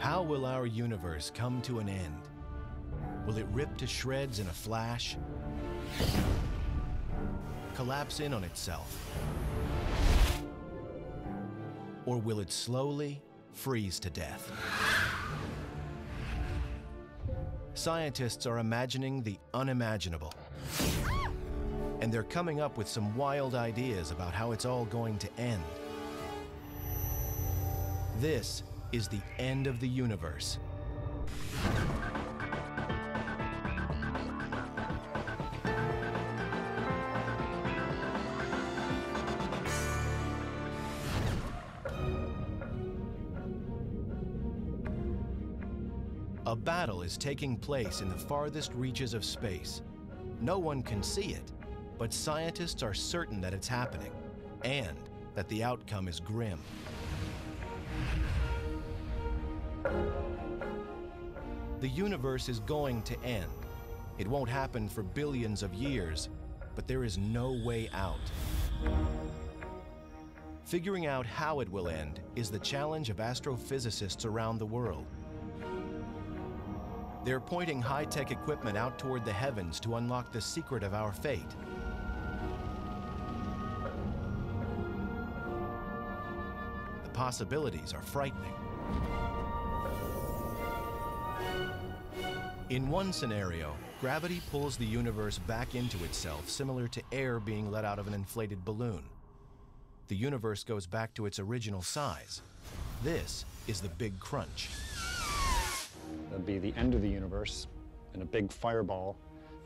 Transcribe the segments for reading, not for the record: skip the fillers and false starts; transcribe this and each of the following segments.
How will our universe come to an end? Will it rip to shreds in a flash? Collapse in on itself? Or will it slowly freeze to death? Scientists are imagining the unimaginable. And they're coming up with some wild ideas about how it's all going to end. This is the end of the universe. A battle is taking place in the farthest reaches of space. No one can see it, but scientists are certain that it's happening and that the outcome is grim. The universe is going to end. It won't happen for billions of years, but there is no way out. Figuring out how it will end is the challenge of astrophysicists around the world. They're pointing high-tech equipment out toward the heavens to unlock the secret of our fate. The possibilities are frightening. In one scenario, gravity pulls the universe back into itself, similar to air being let out of an inflated balloon. The universe goes back to its original size. This is the Big Crunch. That'd be the end of the universe, and a big fireball,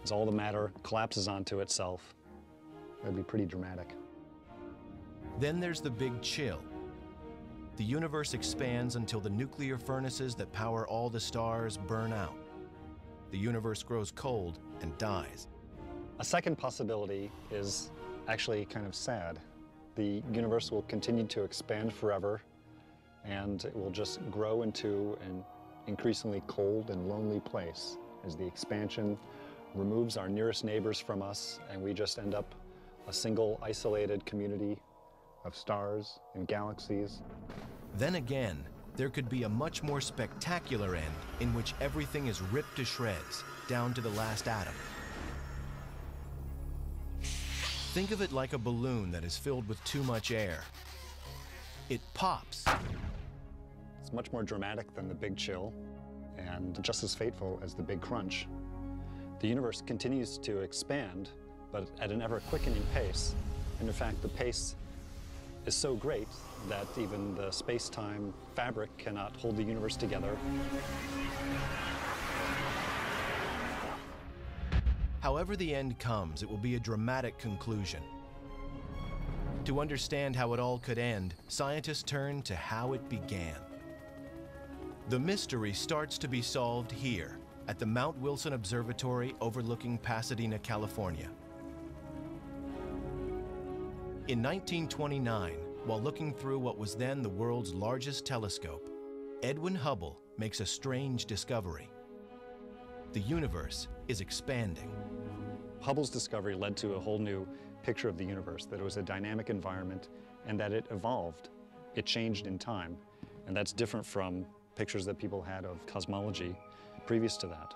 as all the matter collapses onto itself. That'd be pretty dramatic. Then there's the Big Chill. The universe expands until the nuclear furnaces that power all the stars burn out. The universe grows cold and dies. A second possibility is actually kind of sad. The universe will continue to expand forever, and it will just grow into an increasingly cold and lonely place as the expansion removes our nearest neighbors from us, and we just end up a single isolated community of stars and galaxies. Then again, there could be a much more spectacular end in which everything is ripped to shreds, down to the last atom. Think of it like a balloon that is filled with too much air. It pops. It's much more dramatic than the Big Chill, and just as fateful as the Big Crunch. The universe continues to expand, but at an ever-quickening pace. And in fact, the pace is so great that even the space-time fabric cannot hold the universe together. However the end comes, it will be a dramatic conclusion. To understand how it all could end, scientists turn to how it began. The mystery starts to be solved here, at the Mount Wilson Observatory overlooking Pasadena, California. In 1929, while looking through what was then the world's largest telescope, Edwin Hubble makes a strange discovery. The universe is expanding. Hubble's discovery led to a whole new picture of the universe, that it was a dynamic environment and that it evolved. It changed in time, and that's different from pictures that people had of cosmology previous to that.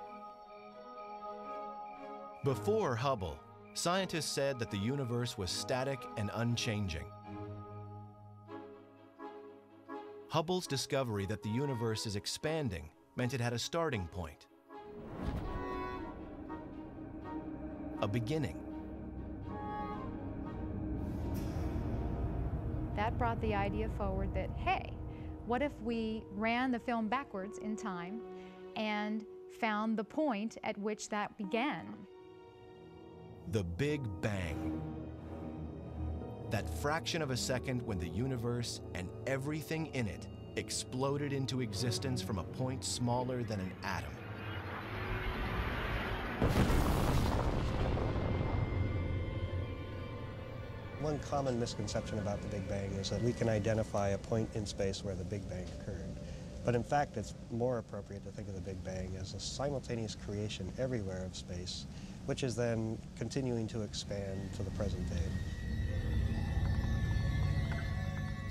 Before Hubble, scientists said that the universe was static and unchanging. Hubble's discovery that the universe is expanding meant it had a starting point, a beginning. That brought the idea forward that, hey, what if we ran the film backwards in time and found the point at which that began? The Big Bang. That fraction of a second when the universe and everything in it exploded into existence from a point smaller than an atom. One common misconception about the Big Bang is that we can identify a point in space where the Big Bang occurred. But in fact, it's more appropriate to think of the Big Bang as a simultaneous creation everywhere of space, which is then continuing to expand to the present day.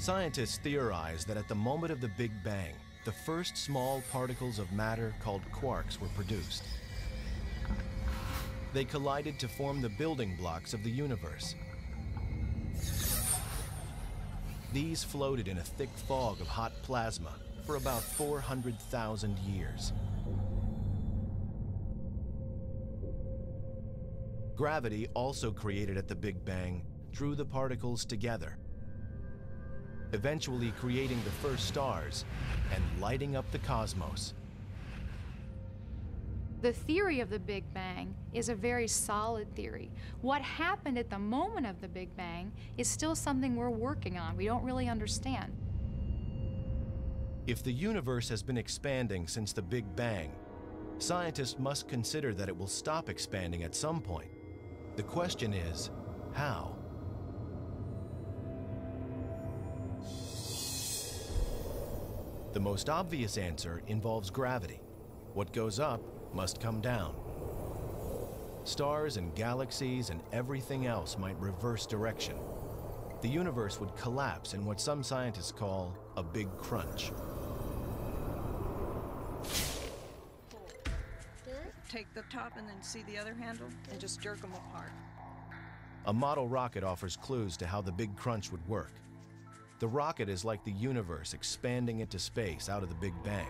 Scientists theorize that at the moment of the Big Bang, the first small particles of matter called quarks were produced. They collided to form the building blocks of the universe. These floated in a thick fog of hot plasma for about 400,000 years. Gravity, also created at the Big Bang, drew the particles together, eventually creating the first stars and lighting up the cosmos. The theory of the Big Bang is a very solid theory. What happened at the moment of the Big Bang is still something we're working on. We don't really understand. If the universe has been expanding since the Big Bang, scientists must consider that it will stop expanding at some point. The question is, how? The most obvious answer involves gravity. What goes up must come down. Stars and galaxies and everything else might reverse direction. The universe would collapse in what some scientists call a big crunch. Take the top and then see the other handle and just jerk them apart. A model rocket offers clues to how the big crunch would work. The rocket is like the universe expanding into space out of the Big Bang.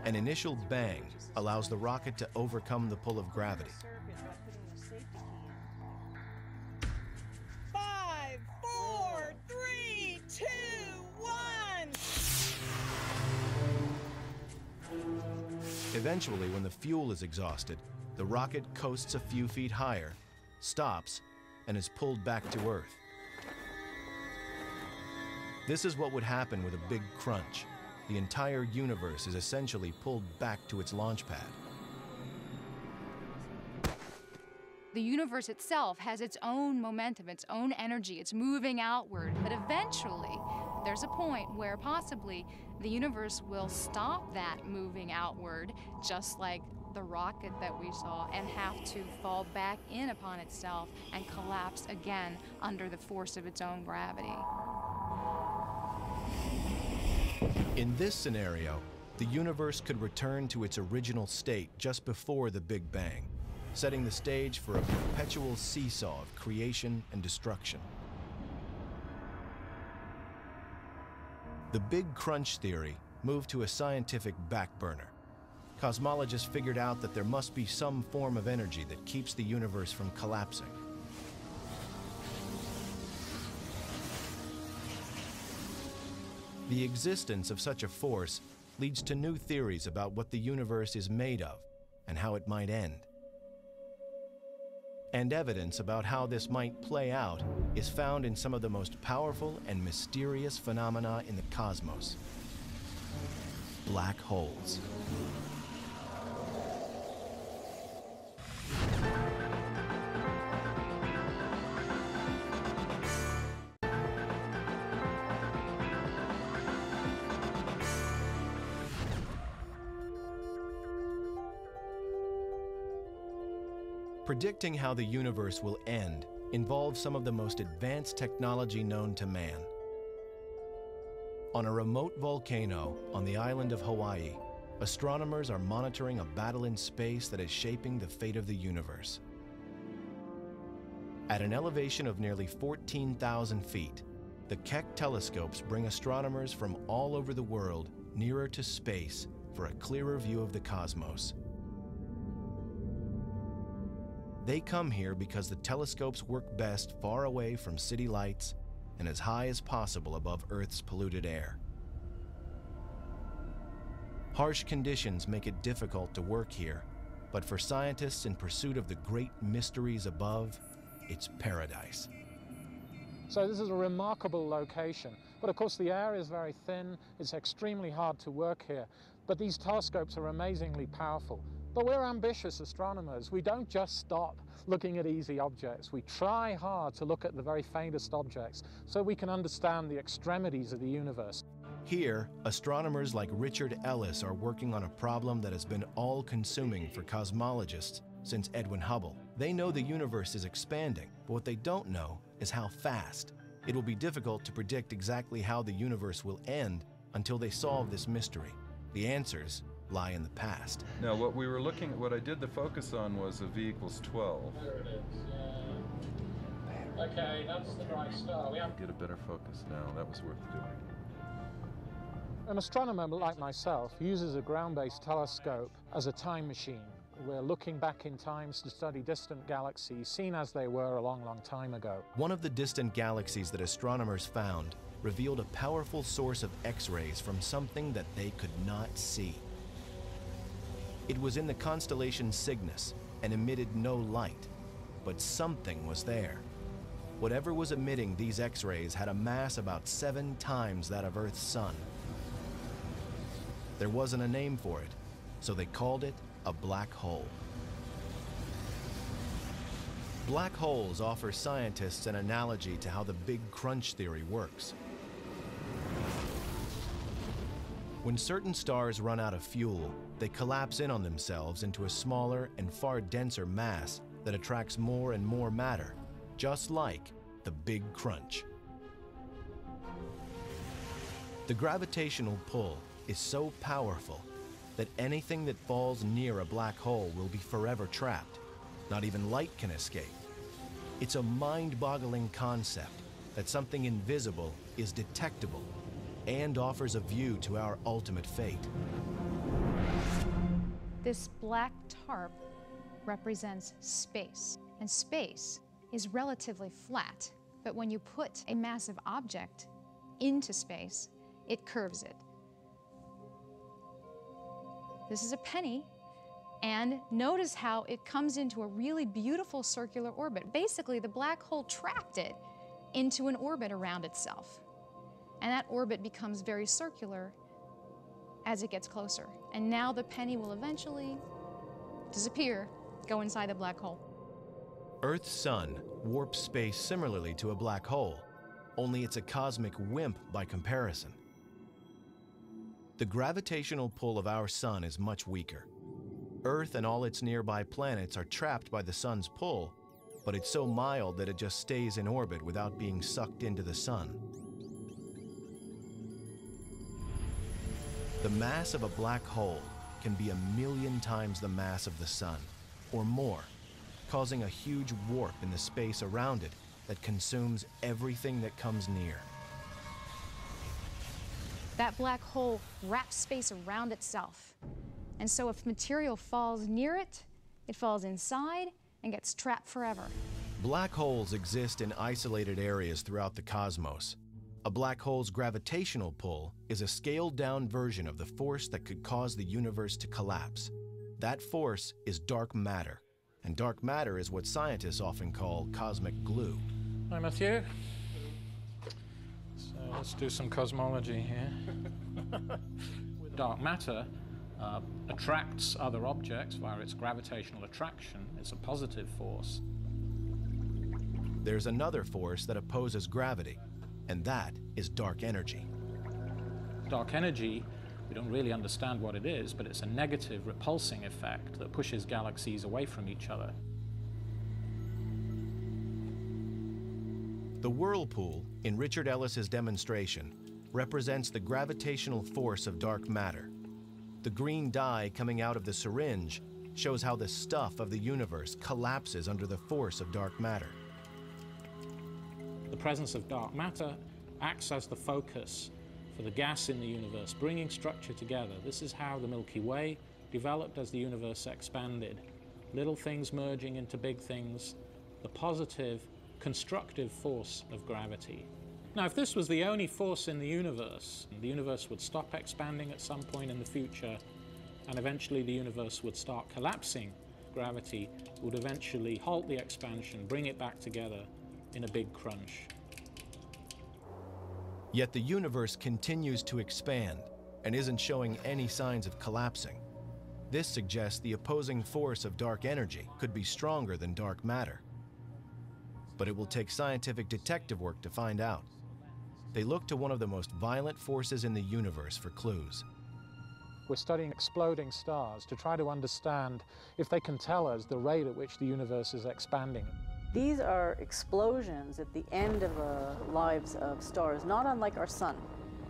An initial bang allows the rocket to overcome the pull of gravity. 5, 4, 3, 2, 1. Eventually, when the fuel is exhausted, the rocket coasts a few feet higher, stops, and is pulled back to Earth. This is what would happen with a big crunch. The entire universe is essentially pulled back to its launch pad. The universe itself has its own momentum, its own energy. It's moving outward. But eventually, there's a point where possibly the universe will stop that moving outward, just like the rocket that we saw, and have to fall back in upon itself and collapse again under the force of its own gravity. In this scenario, the universe could return to its original state just before the Big Bang, setting the stage for a perpetual seesaw of creation and destruction. The Big Crunch theory moved to a scientific back burner. Cosmologists figured out that there must be some form of energy that keeps the universe from collapsing. The existence of such a force leads to new theories about what the universe is made of and how it might end. And evidence about how this might play out is found in some of the most powerful and mysterious phenomena in the cosmos: black holes. Predicting how the universe will end involves some of the most advanced technology known to man. On a remote volcano on the island of Hawaii, astronomers are monitoring a battle in space that is shaping the fate of the universe. At an elevation of nearly 14,000 feet, the Keck telescopes bring astronomers from all over the world nearer to space for a clearer view of the cosmos. They come here because the telescopes work best far away from city lights and as high as possible above Earth's polluted air. Harsh conditions make it difficult to work here, but for scientists in pursuit of the great mysteries above, it's paradise. So this is a remarkable location, but of course the air is very thin, it's extremely hard to work here, but these telescopes are amazingly powerful. But we're ambitious astronomers. We don't just stop looking at easy objects. We try hard to look at the very faintest objects so we can understand the extremities of the universe. Here, astronomers like Richard Ellis are working on a problem that has been all-consuming for cosmologists since Edwin Hubble. They know the universe is expanding, but what they don't know is how fast. It will be difficult to predict exactly how the universe will end until they solve this mystery. The answers lie in the past. Now, what I did the focus on was a V equals 12. There it is, yeah. Okay, that's the dry star. Get a better focus now. That was worth doing. An astronomer like myself uses a ground-based telescope as a time machine. We're looking back in time to study distant galaxies, seen as they were a long, long time ago. One of the distant galaxies that astronomers found revealed a powerful source of X-rays from something that they could not see. It was in the constellation Cygnus and emitted no light, but something was there. Whatever was emitting these X-rays had a mass about 7 times that of Earth's sun. There wasn't a name for it, so they called it a black hole. Black holes offer scientists an analogy to how the Big Crunch theory works. When certain stars run out of fuel, they collapse in on themselves into a smaller and far denser mass that attracts more and more matter, just like the Big Crunch. The gravitational pull is so powerful that anything that falls near a black hole will be forever trapped. Not even light can escape. It's a mind-boggling concept that something invisible is detectable and offers a view to our ultimate fate. This black tarp represents space, and space is relatively flat, but when you put a massive object into space, it curves it. This is a penny, and notice how it comes into a really beautiful circular orbit. Basically, the black hole trapped it into an orbit around itself. And that orbit becomes very circular as it gets closer. And now the penny will eventually disappear, go inside the black hole. Earth's sun warps space similarly to a black hole, only it's a cosmic wimp by comparison. The gravitational pull of our sun is much weaker. Earth and all its nearby planets are trapped by the sun's pull, but it's so mild that it just stays in orbit without being sucked into the sun. The mass of a black hole can be 1,000,000 times the mass of the sun, or more, causing a huge warp in the space around it that consumes everything that comes near. That black hole wraps space around itself. And so if material falls near it, it falls inside and gets trapped forever. Black holes exist in isolated areas throughout the cosmos. A black hole's gravitational pull is a scaled-down version of the force that could cause the universe to collapse. That force is dark matter, and dark matter is what scientists often call cosmic glue. Hi, Matthew. So let's do some cosmology here. Dark matter attracts other objects via its gravitational attraction. It's a positive force. There's another force that opposes gravity, and that is dark energy. Dark energy, we don't really understand what it is, but it's a negative repulsing effect that pushes galaxies away from each other. The whirlpool in Richard Ellis's demonstration represents the gravitational force of dark matter. The green dye coming out of the syringe shows how the stuff of the universe collapses under the force of dark matter. The presence of dark matter acts as the focus for the gas in the universe, bringing structure together. This is how the Milky Way developed as the universe expanded. Little things merging into big things, the positive, constructive force of gravity. Now, if this was the only force in the universe would stop expanding at some point in the future, and eventually the universe would start collapsing. Gravity would eventually halt the expansion, bring it back together in a big crunch. Yet the universe continues to expand and isn't showing any signs of collapsing. This suggests the opposing force of dark energy could be stronger than dark matter. But it will take scientific detective work to find out. They look to one of the most violent forces in the universe for clues. We're studying exploding stars to try to understand if they can tell us the rate at which the universe is expanding. These are explosions at the end of lives of stars, not unlike our sun.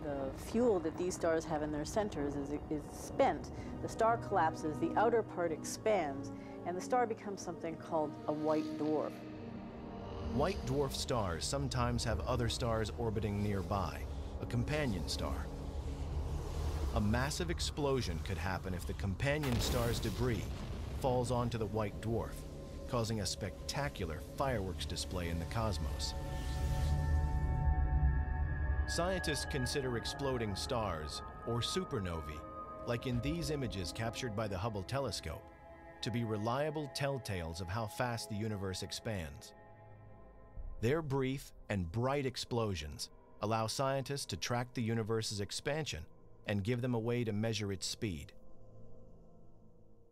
The fuel that these stars have in their centers is spent. The star collapses, the outer part expands, and the star becomes something called a white dwarf. White dwarf stars sometimes have other stars orbiting nearby, a companion star. A massive explosion could happen if the companion star's debris falls onto the white dwarf, causing a spectacular fireworks display in the cosmos. Scientists consider exploding stars, or supernovae, like in these images captured by the Hubble telescope, to be reliable telltales of how fast the universe expands. Their brief and bright explosions allow scientists to track the universe's expansion and give them a way to measure its speed.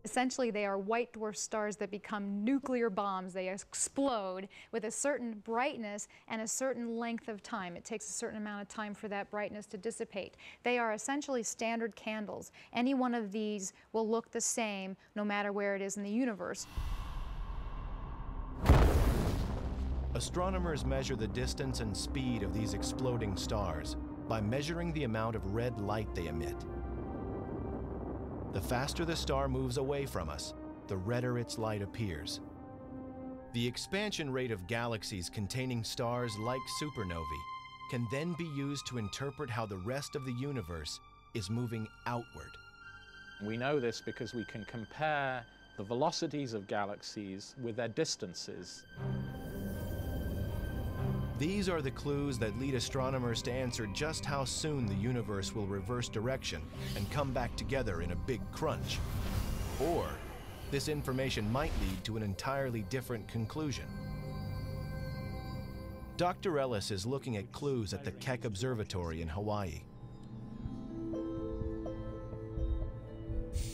Essentially, they are white dwarf stars that become nuclear bombs. They explode with a certain brightness and a certain length of time. It takes a certain amount of time for that brightness to dissipate. They are essentially standard candles. Any one of these will look the same no matter where it is in the universe. Astronomers measure the distance and speed of these exploding stars by measuring the amount of red light they emit. The faster the star moves away from us, the redder its light appears. The expansion rate of galaxies containing stars like supernovae can then be used to interpret how the rest of the universe is moving outward. We know this because we can compare the velocities of galaxies with their distances. These are the clues that lead astronomers to answer just how soon the universe will reverse direction and come back together in a big crunch. Or, this information might lead to an entirely different conclusion. Dr. Ellis is looking at clues at the Keck Observatory in Hawaii.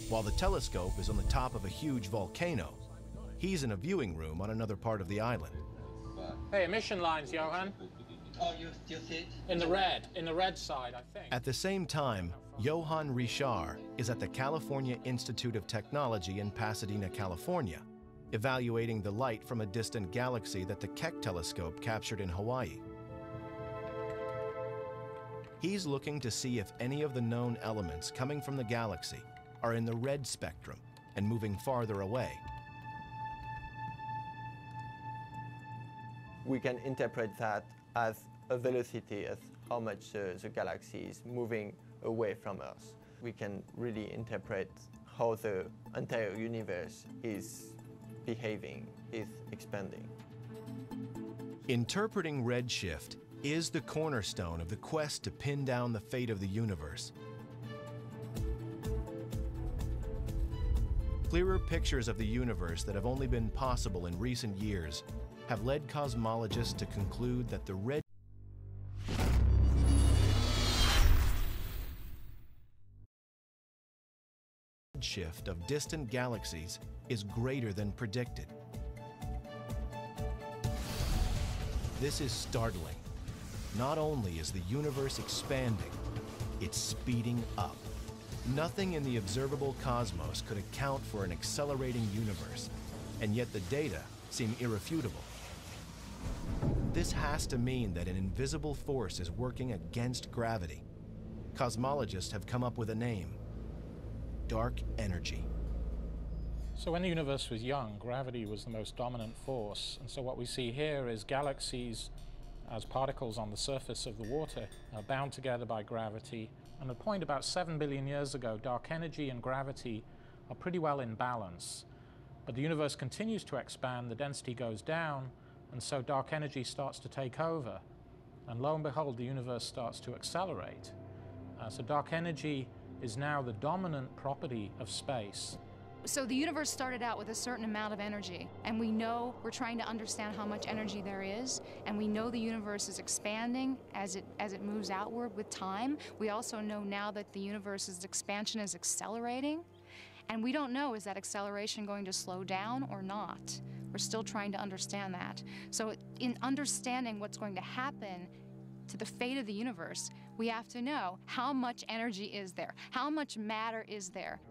While the telescope is on the top of a huge volcano, he's in a viewing room on another part of the island. Hey, emission lines, Johan. Oh, you see it? In the red side, I think. At the same time, Johan Richard is at the California Institute of Technology in Pasadena, California, evaluating the light from a distant galaxy that the Keck telescope captured in Hawaii. He's looking to see if any of the known elements coming from the galaxy are in the red spectrum and moving farther away. We can interpret that as a velocity, as how much the galaxy is moving away from us. We can really interpret how the entire universe is behaving, is expanding. Interpreting redshift is the cornerstone of the quest to pin down the fate of the universe. Clearer pictures of the universe that have only been possible in recent years have led cosmologists to conclude that the redshift of distant galaxies is greater than predicted. This is startling. Not only is the universe expanding, it's speeding up. Nothing in the observable cosmos could account for an accelerating universe, and yet the data seem irrefutable. This has to mean that an invisible force is working against gravity. Cosmologists have come up with a name: dark energy. So when the universe was young, gravity was the most dominant force. And so what we see here is galaxies as particles on the surface of the water are bound together by gravity. And at a point about 7 billion years ago, dark energy and gravity are pretty well in balance. But the universe continues to expand, the density goes down, and so dark energy starts to take over. And lo and behold, the universe starts to accelerate. So dark energy is now the dominant property of space. So the universe started out with a certain amount of energy, and we know we're trying to understand how much energy there is, and we know the universe is expanding as it moves outward with time. We also know now that the universe's expansion is accelerating, and we don't know, is that acceleration going to slow down or not? We're still trying to understand that. So in understanding what's going to happen to the fate of the universe, we have to know how much energy is there, how much matter is there.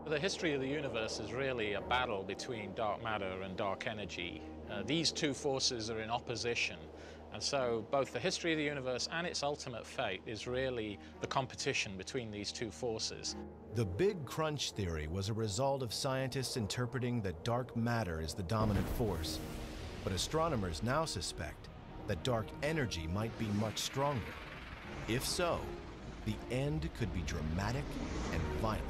The history of the universe is really a battle between dark matter and dark energy. These two forces are in opposition, and so both the history of the universe and its ultimate fate is really the competition between these two forces. The Big Crunch theory was a result of scientists interpreting that dark matter is the dominant force. But astronomers now suspect that dark energy might be much stronger. If so, the end could be dramatic and violent.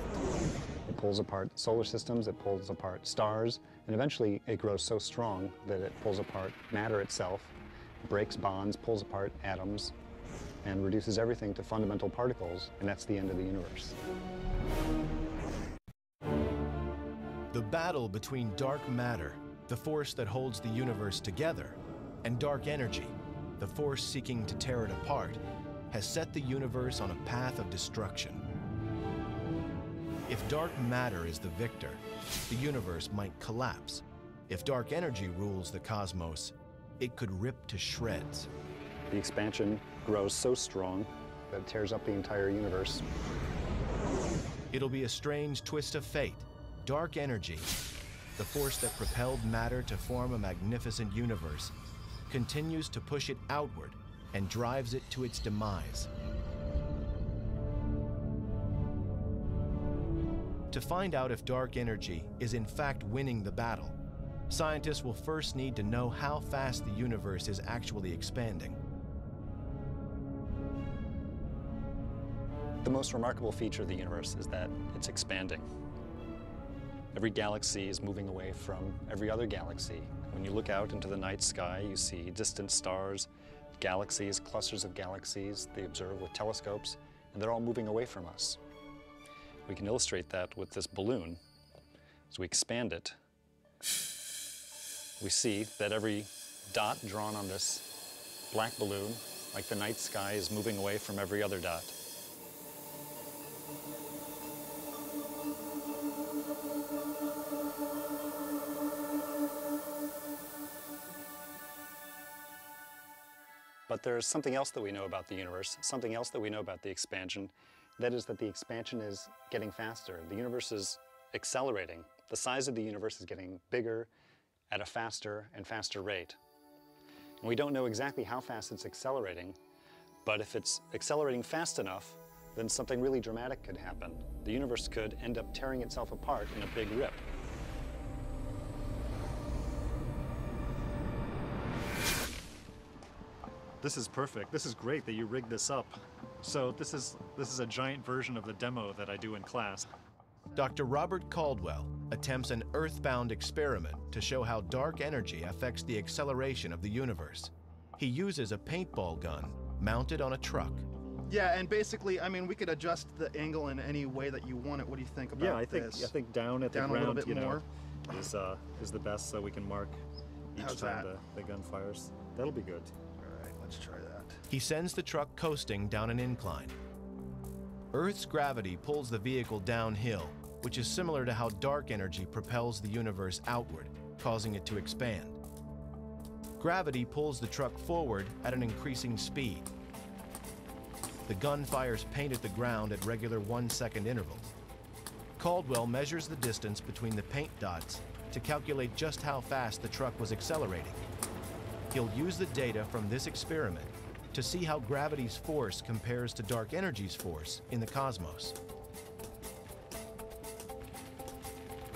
It pulls apart solar systems, it pulls apart stars, and eventually it grows so strong that it pulls apart matter itself, breaks bonds, pulls apart atoms, and reduces everything to fundamental particles, and that's the end of the universe. The battle between dark matter, the force that holds the universe together, and dark energy, the force seeking to tear it apart, has set the universe on a path of destruction. If dark matter is the victor, the universe might collapse. If dark energy rules the cosmos, it could rip to shreds. The expansion grows so strong that it tears up the entire universe. It'll be a strange twist of fate. Dark energy, the force that propelled matter to form a magnificent universe, continues to push it outward and drives it to its demise. To find out if dark energy is in fact winning the battle, scientists will first need to know how fast the universe is actually expanding. The most remarkable feature of the universe is that it's expanding. Every galaxy is moving away from every other galaxy. When you look out into the night sky, you see distant stars, galaxies, clusters of galaxies they observe with telescopes, and they're all moving away from us. We can illustrate that with this balloon. As we expand it, we see that every dot drawn on this black balloon, like the night sky, is moving away from every other dot. But there's something else that we know about the universe, something else that we know about the expansion. That is that the expansion is getting faster. The universe is accelerating. The size of the universe is getting bigger at a faster and faster rate. And we don't know exactly how fast it's accelerating, but if it's accelerating fast enough, then something really dramatic could happen. The universe could end up tearing itself apart in a big rip. This is perfect. This is great that you rigged this up. So this is a giant version of the demo that I do in class. Dr. Robert Caldwell attempts an earthbound experiment to show how dark energy affects the acceleration of the universe. He uses a paintball gun mounted on a truck. Yeah, and basically, I mean, we could adjust the angle in any way that you want it. What do you think about this? I think down at the ground, a little bit more is the best, so we can mark each time the gun fires. That'll be good. All right, let's try that. He sends the truck coasting down an incline. Earth's gravity pulls the vehicle downhill, which is similar to how dark energy propels the universe outward, causing it to expand. Gravity pulls the truck forward at an increasing speed. The gun fires paint at the ground at regular 1-second intervals. Caldwell measures the distance between the paint dots to calculate just how fast the truck was accelerating. He'll use the data from this experiment to see how gravity's force compares to dark energy's force in the cosmos.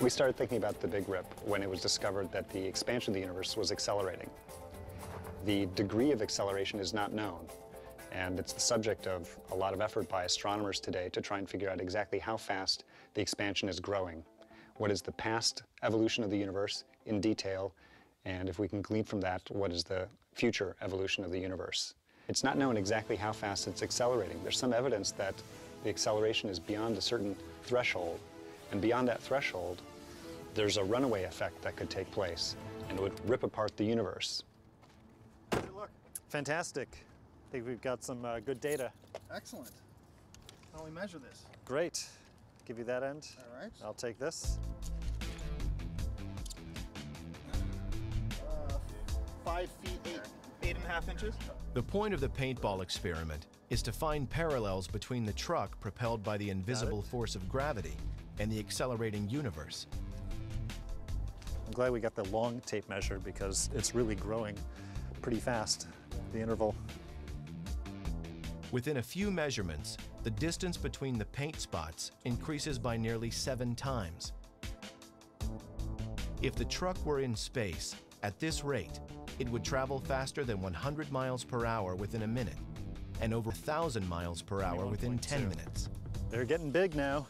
We started thinking about the Big Rip when it was discovered that the expansion of the universe was accelerating. The degree of acceleration is not known, and it's the subject of a lot of effort by astronomers today to try and figure out exactly how fast the expansion is growing. What is the past evolution of the universe in detail, and if we can glean from that, what is the future evolution of the universe? It's not known exactly how fast it's accelerating. There's some evidence that the acceleration is beyond a certain threshold, and beyond that threshold, there's a runaway effect that could take place, and it would rip apart the universe. Look. Fantastic. I think we've got some good data. Excellent. How do we measure this? Great. Give you that end. All right. I'll take this. 5 feet 8.5 inches. The point of the paintball experiment is to find parallels between the truck propelled by the invisible force of gravity and the accelerating universe. I'm glad we got the long tape measure because it's really growing pretty fast, the interval. Within a few measurements, the distance between the paint spots increases by nearly 7 times. If the truck were in space, at this rate, it would travel faster than 100 miles per hour within a minute, and over 1,000 miles per hour within 10 minutes. They're getting big now.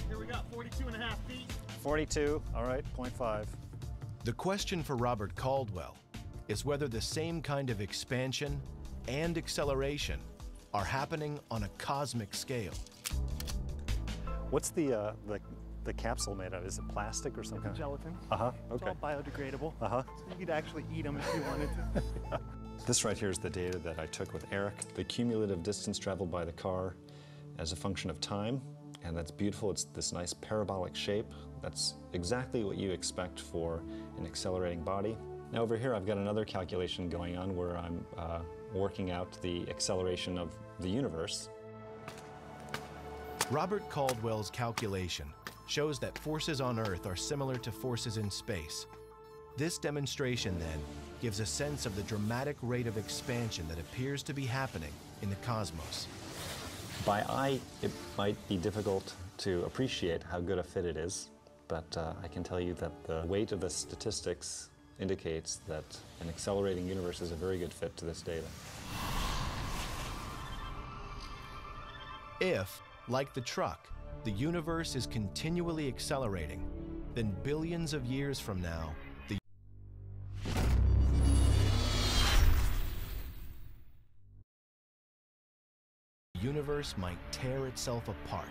Here we got 42.5 feet. 42, all right, 0.5. The question for Robert Caldwell is whether the same kind of expansion and acceleration are happening on a cosmic scale. What's the capsule made of? Is it plastic or something? Gelatin. Uh-huh, It's okay. all biodegradable. Uh-huh. So you could actually eat them if you wanted to. This right here is the data that I took with Eric. The cumulative distance traveled by the car as a function of time, and that's beautiful. It's this nice parabolic shape. That's exactly what you expect for an accelerating body. Now over here I've got another calculation going on where I'm working out the acceleration of the universe. Robert Caldwell's calculation shows that forces on Earth are similar to forces in space. This demonstration, then, gives a sense of the dramatic rate of expansion that appears to be happening in the cosmos. By eye, it might be difficult to appreciate how good a fit it is, but I can tell you that the weight of the statistics indicates that an accelerating universe is a very good fit to this data. If, like the truck, the universe is continually accelerating, then billions of years from now, the universe might tear itself apart.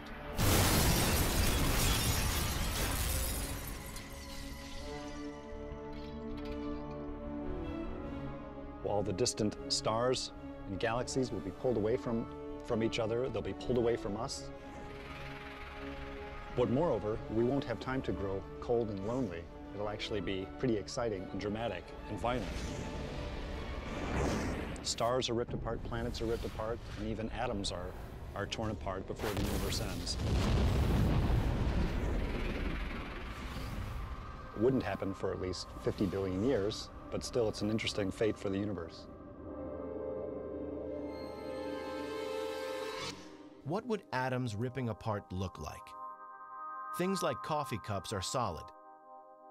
All the distant stars and galaxies will be pulled away from each other. They'll be pulled away from us. But moreover, we won't have time to grow cold and lonely. It'll actually be pretty exciting and dramatic and violent. Stars are ripped apart, planets are ripped apart, and even atoms are torn apart before the universe ends. It wouldn't happen for at least 50 billion years, but still it's an interesting fate for the universe. What would atoms ripping apart look like? Things like coffee cups are solid.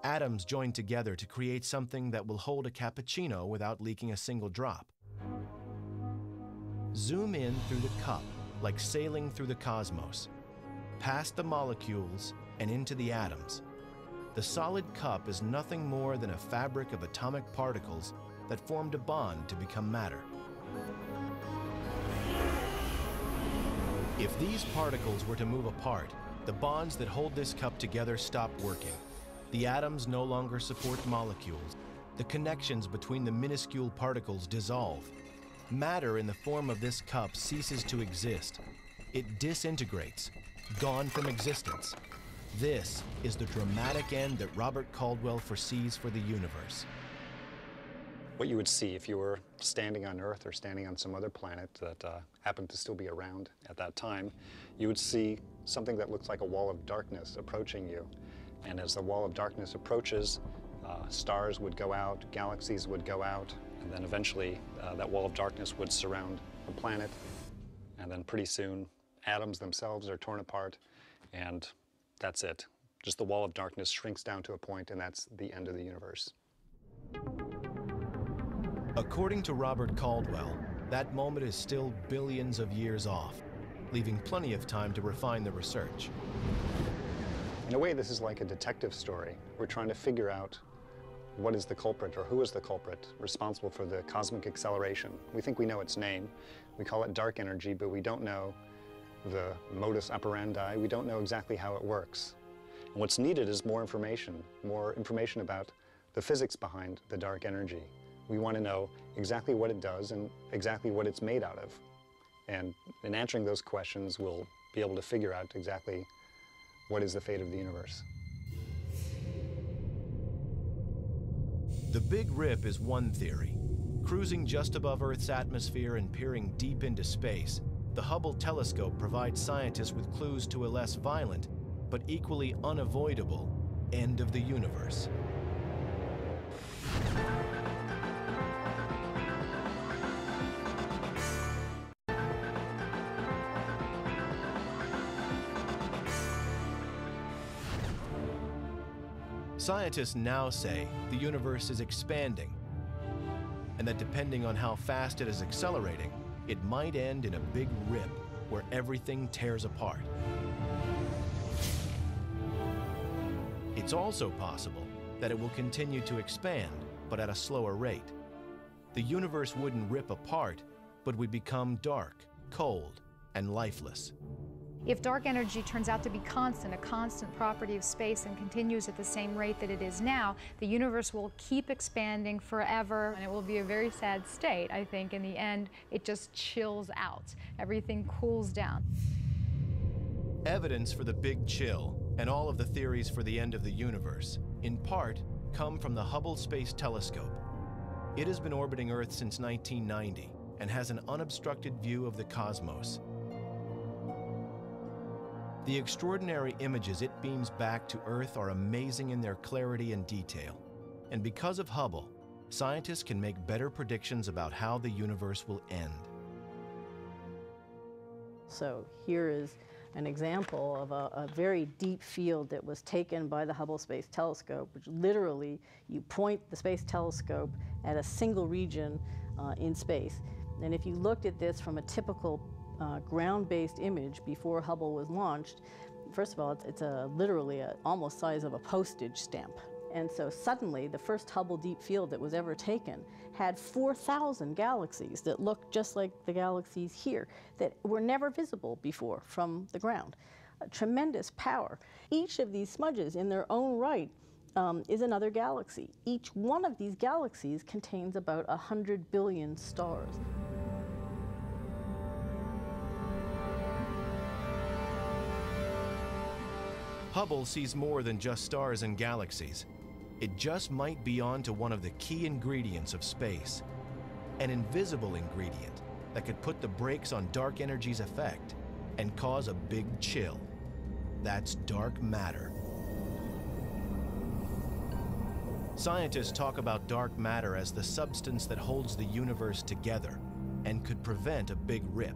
Atoms join together to create something that will hold a cappuccino without leaking a single drop. Zoom in through the cup, like sailing through the cosmos, past the molecules and into the atoms. The solid cup is nothing more than a fabric of atomic particles that formed a bond to become matter. If these particles were to move apart, the bonds that hold this cup together stop working. The atoms no longer support molecules. The connections between the minuscule particles dissolve. Matter in the form of this cup ceases to exist. It disintegrates, gone from existence. This is the dramatic end that Robert Caldwell foresees for the universe. What you would see if you were standing on Earth or standing on some other planet that happened to still be around at that time, you would see something that looks like a wall of darkness approaching you. And as the wall of darkness approaches, stars would go out, galaxies would go out, and then eventually that wall of darkness would surround the planet. And then pretty soon, atoms themselves are torn apart, and that's it. Just the wall of darkness shrinks down to a point, and that's the end of the universe. According to Robert Caldwell, that moment is still billions of years off, leaving plenty of time to refine the research. In a way, this is like a detective story. We're trying to figure out what is the culprit, or who is the culprit responsible for the cosmic acceleration. We think we know its name. We call it dark energy, but we don't know the modus operandi. We don't know exactly how it works. And what's needed is more information about the physics behind the dark energy. We want to know exactly what it does and exactly what it's made out of. And in answering those questions, we'll be able to figure out exactly what is the fate of the universe. The Big Rip is one theory. Cruising just above Earth's atmosphere and peering deep into space, the Hubble telescope provides scientists with clues to a less violent, but equally unavoidable, end of the universe. Scientists now say the universe is expanding, and that depending on how fast it is accelerating, it might end in a big rip where everything tears apart. It's also possible that it will continue to expand, but at a slower rate. The universe wouldn't rip apart, but would become dark, cold, and lifeless. If dark energy turns out to be constant, a constant property of space, and continues at the same rate that it is now, the universe will keep expanding forever, and it will be a very sad state. I think in the end, it just chills out. Everything cools down. Evidence for the Big Chill and all of the theories for the end of the universe, in part, come from the Hubble Space Telescope. It has been orbiting Earth since 1990 and has an unobstructed view of the cosmos. The extraordinary images it beams back to Earth are amazing in their clarity and detail. And because of Hubble, scientists can make better predictions about how the universe will end. So here is an example of a very deep field that was taken by the Hubble Space Telescope, which literally you point the space telescope at a single region in space. And if you looked at this from a typical ground-based image before Hubble was launched, first of all, it's literally almost size of a postage stamp. And so suddenly, the first Hubble Deep Field that was ever taken had 4,000 galaxies that looked just like the galaxies here, that were never visible before from the ground. A tremendous power. Each of these smudges in their own right is another galaxy. Each one of these galaxies contains about 100 billion stars. Hubble sees more than just stars and galaxies. It just might be onto one of the key ingredients of space, an invisible ingredient that could put the brakes on dark energy's effect and cause a big chill. That's dark matter. Scientists talk about dark matter as the substance that holds the universe together and could prevent a big rip.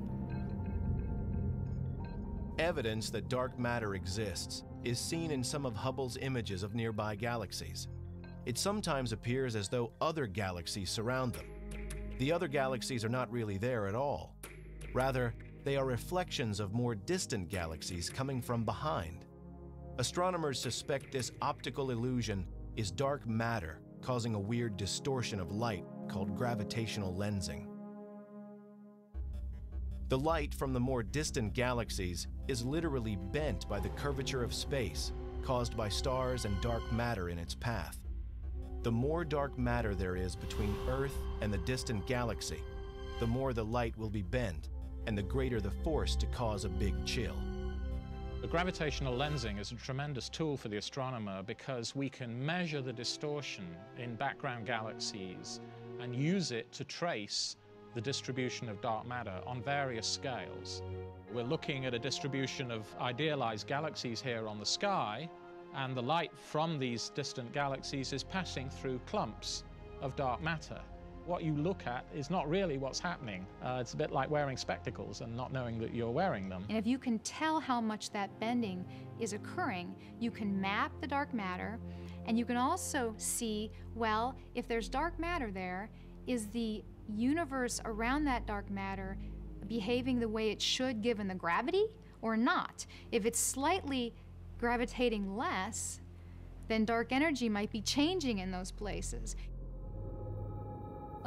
Evidence that dark matter exists is seen in some of Hubble's images of nearby galaxies. It sometimes appears as though other galaxies surround them. The other galaxies are not really there at all. Rather, they are reflections of more distant galaxies coming from behind. Astronomers suspect this optical illusion is dark matter causing a weird distortion of light called gravitational lensing. The light from the more distant galaxies is literally bent by the curvature of space caused by stars and dark matter in its path. The more dark matter there is between Earth and the distant galaxy, the more the light will be bent and the greater the force to cause a big chill. The gravitational lensing is a tremendous tool for the astronomer because we can measure the distortion in background galaxies and use it to trace the distribution of dark matter on various scales. We're looking at a distribution of idealized galaxies here on the sky, and the light from these distant galaxies is passing through clumps of dark matter. What you look at is not really what's happening. It's a bit like wearing spectacles and not knowing that you're wearing them. And if you can tell how much that bending is occurring, you can map the dark matter, and you can also see, well, if there's dark matter there, is the universe around that dark matter behaving the way it should given the gravity or not? If it's slightly gravitating less, then dark energy might be changing in those places.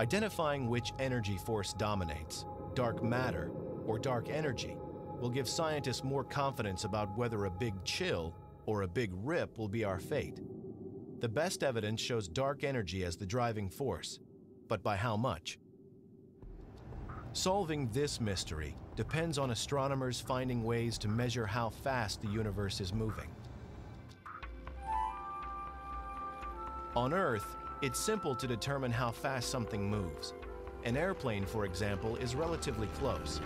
Identifying which energy force dominates, dark matter or dark energy, will give scientists more confidence about whether a big chill or a big rip will be our fate. The best evidence shows dark energy as the driving force, but by how much? Solving this mystery depends on astronomers finding ways to measure how fast the universe is moving. On Earth, It's simple to determine how fast something moves. An airplane, for example, is relatively close.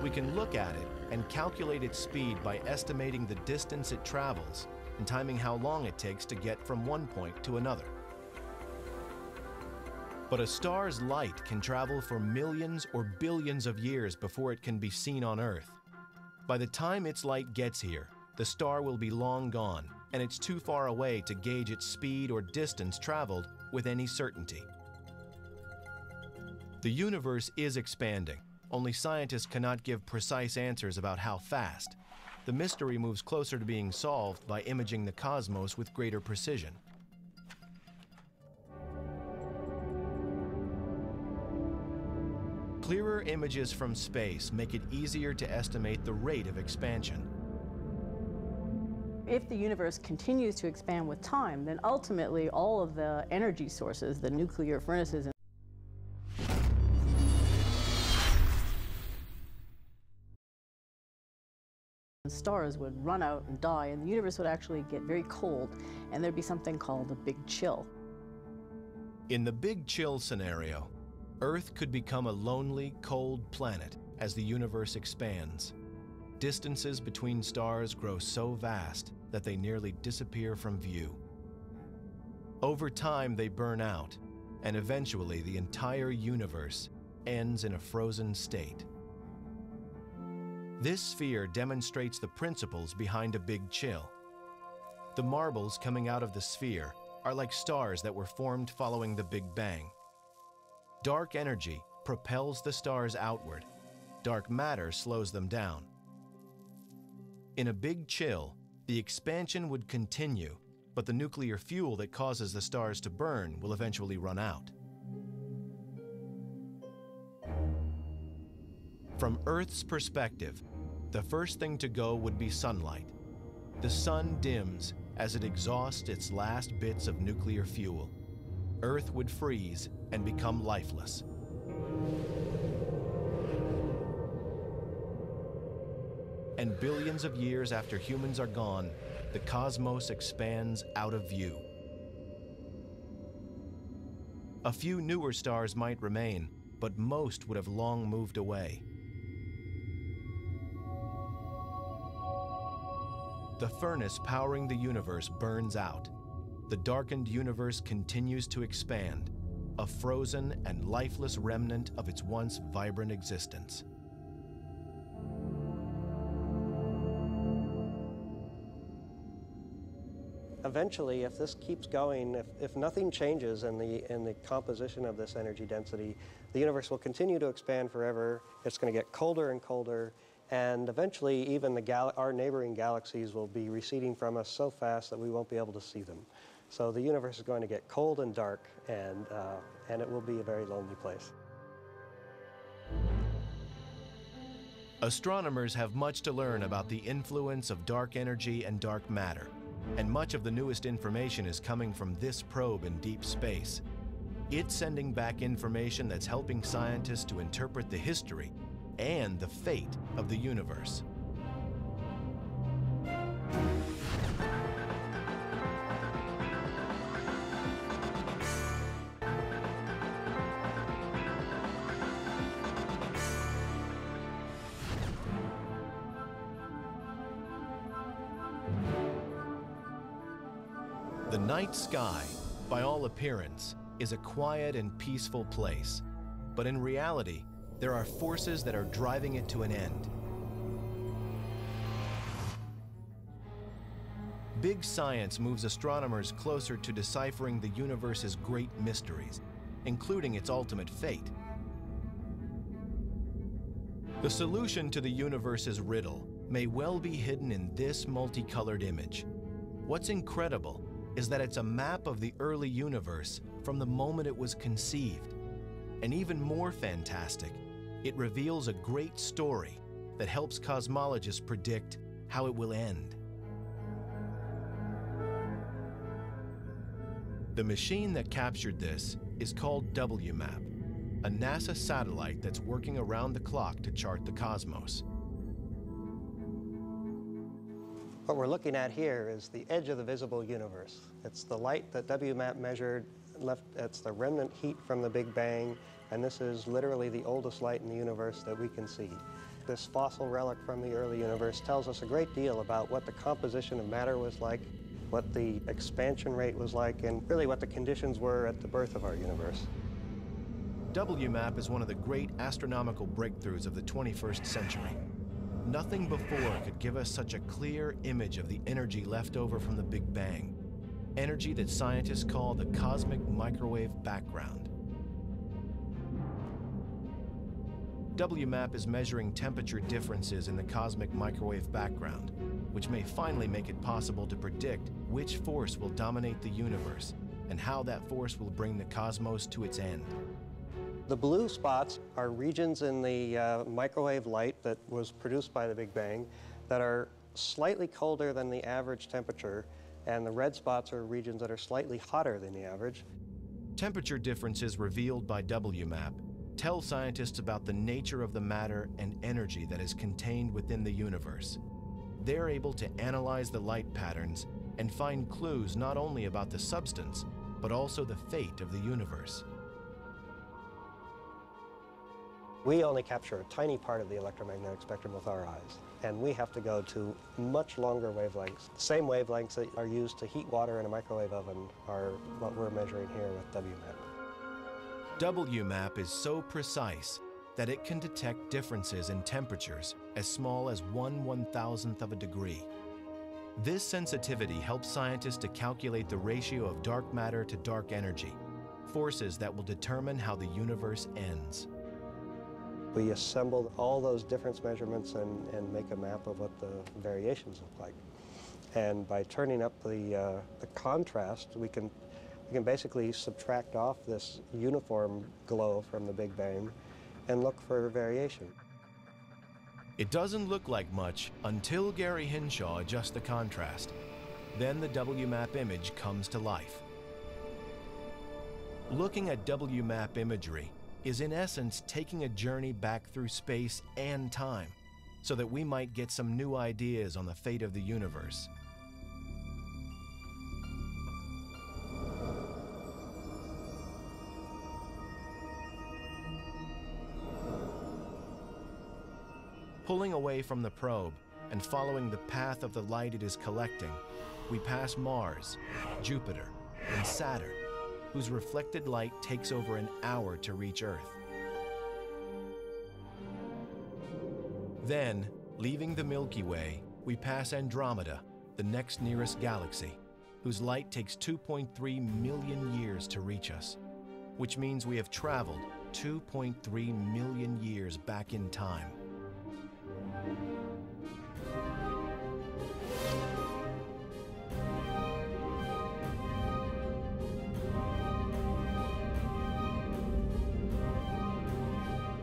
We can look at it and calculate its speed by estimating the distance it travels and timing how long it takes to get from one point to another. But a star's light can travel for millions or billions of years before it can be seen on Earth. By the time its light gets here, the star will be long gone, and it's too far away to gauge its speed or distance traveled with any certainty. The universe is expanding, only scientists cannot give precise answers about how fast. The mystery moves closer to being solved by imaging the cosmos with greater precision. Clearer images from space make it easier to estimate the rate of expansion. If the universe continues to expand with time, then ultimately all of the energy sources, the nuclear furnaces and stars would run out and die, and the universe would actually get very cold, and there'd be something called a big chill. In the big chill scenario, Earth could become a lonely, cold planet as the universe expands. Distances between stars grow so vast that they nearly disappear from view. Over time, they burn out, and eventually the entire universe ends in a frozen state. This sphere demonstrates the principles behind a big chill. The marbles coming out of the sphere are like stars that were formed following the Big Bang. Dark energy propels the stars outward. Dark matter slows them down. In a big chill, the expansion would continue, but the nuclear fuel that causes the stars to burn will eventually run out. From Earth's perspective, the first thing to go would be sunlight. The sun dims as it exhausts its last bits of nuclear fuel. Earth would freeze and become lifeless. And billions of years after humans are gone, the cosmos expands out of view. A few newer stars might remain, but most would have long moved away. The furnace powering the universe burns out. The darkened universe continues to expand, a frozen and lifeless remnant of its once vibrant existence. Eventually, if this keeps going, if nothing changes in the composition of this energy density, the universe will continue to expand forever. It's going to get colder and colder, and eventually even our neighboring galaxies will be receding from us so fast that we won't be able to see them. So the universe is going to get cold and dark, and it will be a very lonely place. Astronomers have much to learn about the influence of dark energy and dark matter, and much of the newest information is coming from this probe in deep space. It's sending back information that's helping scientists to interpret the history and the fate of the universe. The night sky, by all appearance, is a quiet and peaceful place, but in reality, there are forces that are driving it to an end. Big science moves astronomers closer to deciphering the universe's great mysteries, including its ultimate fate. The solution to the universe's riddle may well be hidden in this multicolored image. What's incredible is that it's a map of the early universe from the moment it was conceived. And even more fantastic, it reveals a great story that helps cosmologists predict how it will end. The machine that captured this is called WMAP, a NASA satellite that's working around the clock to chart the cosmos. What we're looking at here is the edge of the visible universe. It's the light that WMAP measured it's the remnant heat from the Big Bang, and this is literally the oldest light in the universe that we can see. This fossil relic from the early universe tells us a great deal about what the composition of matter was like, what the expansion rate was like, and really what the conditions were at the birth of our universe. WMAP is one of the great astronomical breakthroughs of the 21st century. Nothing before could give us such a clear image of the energy left over from the Big Bang, energy that scientists call the cosmic microwave background. WMAP is measuring temperature differences in the cosmic microwave background, which may finally make it possible to predict which force will dominate the universe and how that force will bring the cosmos to its end. The blue spots are regions in the microwave light that was produced by the Big Bang that are slightly colder than the average temperature, and the red spots are regions that are slightly hotter than the average. Temperature differences revealed by WMAP tell scientists about the nature of the matter and energy that is contained within the universe. They're able to analyze the light patterns and find clues not only about the substance, but also the fate of the universe. We only capture a tiny part of the electromagnetic spectrum with our eyes, and we have to go to much longer wavelengths. The same wavelengths that are used to heat water in a microwave oven are what we're measuring here with WMAP. WMAP is so precise that it can detect differences in temperatures as small as 1/1000th of a degree. This sensitivity helps scientists to calculate the ratio of dark matter to dark energy, forces that will determine how the universe ends. We assembled all those difference measurements and make a map of what the variations look like. And by turning up the contrast, we can basically subtract off this uniform glow from the Big Bang and look for variation. It doesn't look like much until Gary Hinshaw adjusts the contrast. Then the WMAP image comes to life. Looking at WMAP imagery is in essence taking a journey back through space and time so that we might get some new ideas on the fate of the universe. Pulling away from the probe and following the path of the light it is collecting, we pass Mars, Jupiter, and Saturn, whose reflected light takes over an hour to reach Earth. Then, leaving the Milky Way, we pass Andromeda, the next nearest galaxy, whose light takes 2.3 million years to reach us, which means we have traveled 2.3 million years back in time.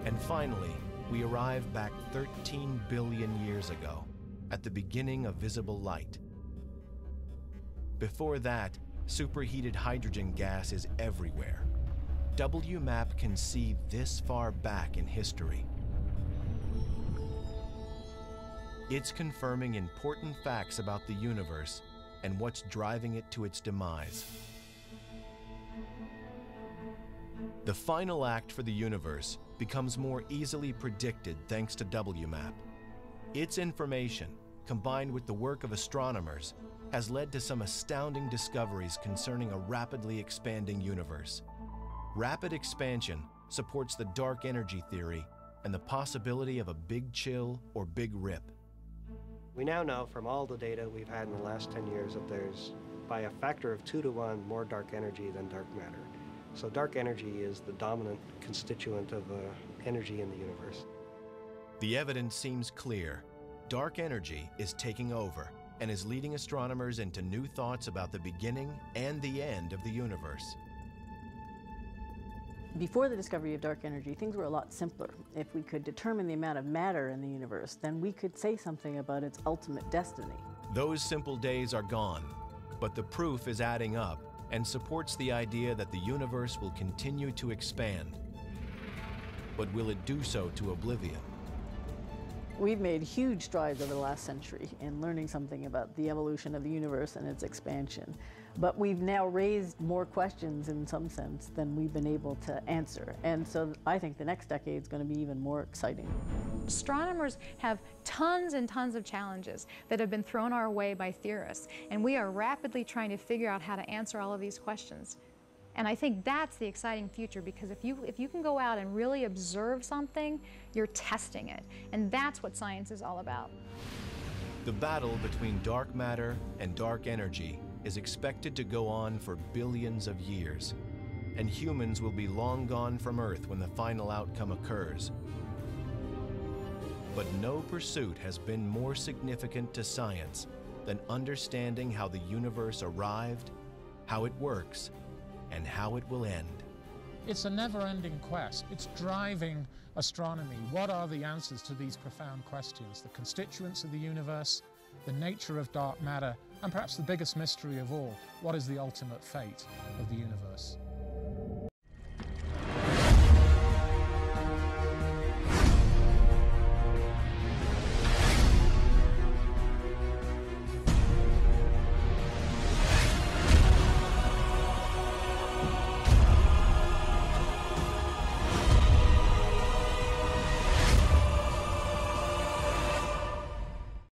And finally, we arrive back 13 billion years ago, at the beginning of visible light. Before that, superheated hydrogen gas is everywhere. WMAP can see this far back in history. It's confirming important facts about the universe and what's driving it to its demise. The final act for the universe becomes more easily predicted thanks to WMAP. Its information, combined with the work of astronomers, has led to some astounding discoveries concerning a rapidly expanding universe. Rapid expansion supports the dark energy theory and the possibility of a big chill or big rip. We now know from all the data we've had in the last 10 years that there's, by a factor of 2 to 1, more dark energy than dark matter. So dark energy is the dominant constituent of energy in the universe. The evidence seems clear. Dark energy is taking over and is leading astronomers into new thoughts about the beginning and the end of the universe. Before the discovery of dark energy, things were a lot simpler. If we could determine the amount of matter in the universe, then we could say something about its ultimate destiny. Those simple days are gone, but the proof is adding up and supports the idea that the universe will continue to expand. But will it do so to oblivion? We've made huge strides over the last century in learning something about the evolution of the universe and its expansion. But we've now raised more questions in some sense than we've been able to answer. And so I think the next decade is going to be even more exciting. Astronomers have tons and tons of challenges that have been thrown our way by theorists, and we are rapidly trying to figure out how to answer all of these questions. And I think that's the exciting future, because if you can go out and really observe something, you're testing it. And that's what science is all about. The battle between dark matter and dark energy is expected to go on for billions of years, and humans will be long gone from Earth when the final outcome occurs. But no pursuit has been more significant to science than understanding how the universe arrived, how it works, and how it will end. It's a never-ending quest. It's driving astronomy. What are the answers to these profound questions? The constituents of the universe, the nature of dark matter, and perhaps the biggest mystery of all, what is the ultimate fate of the universe?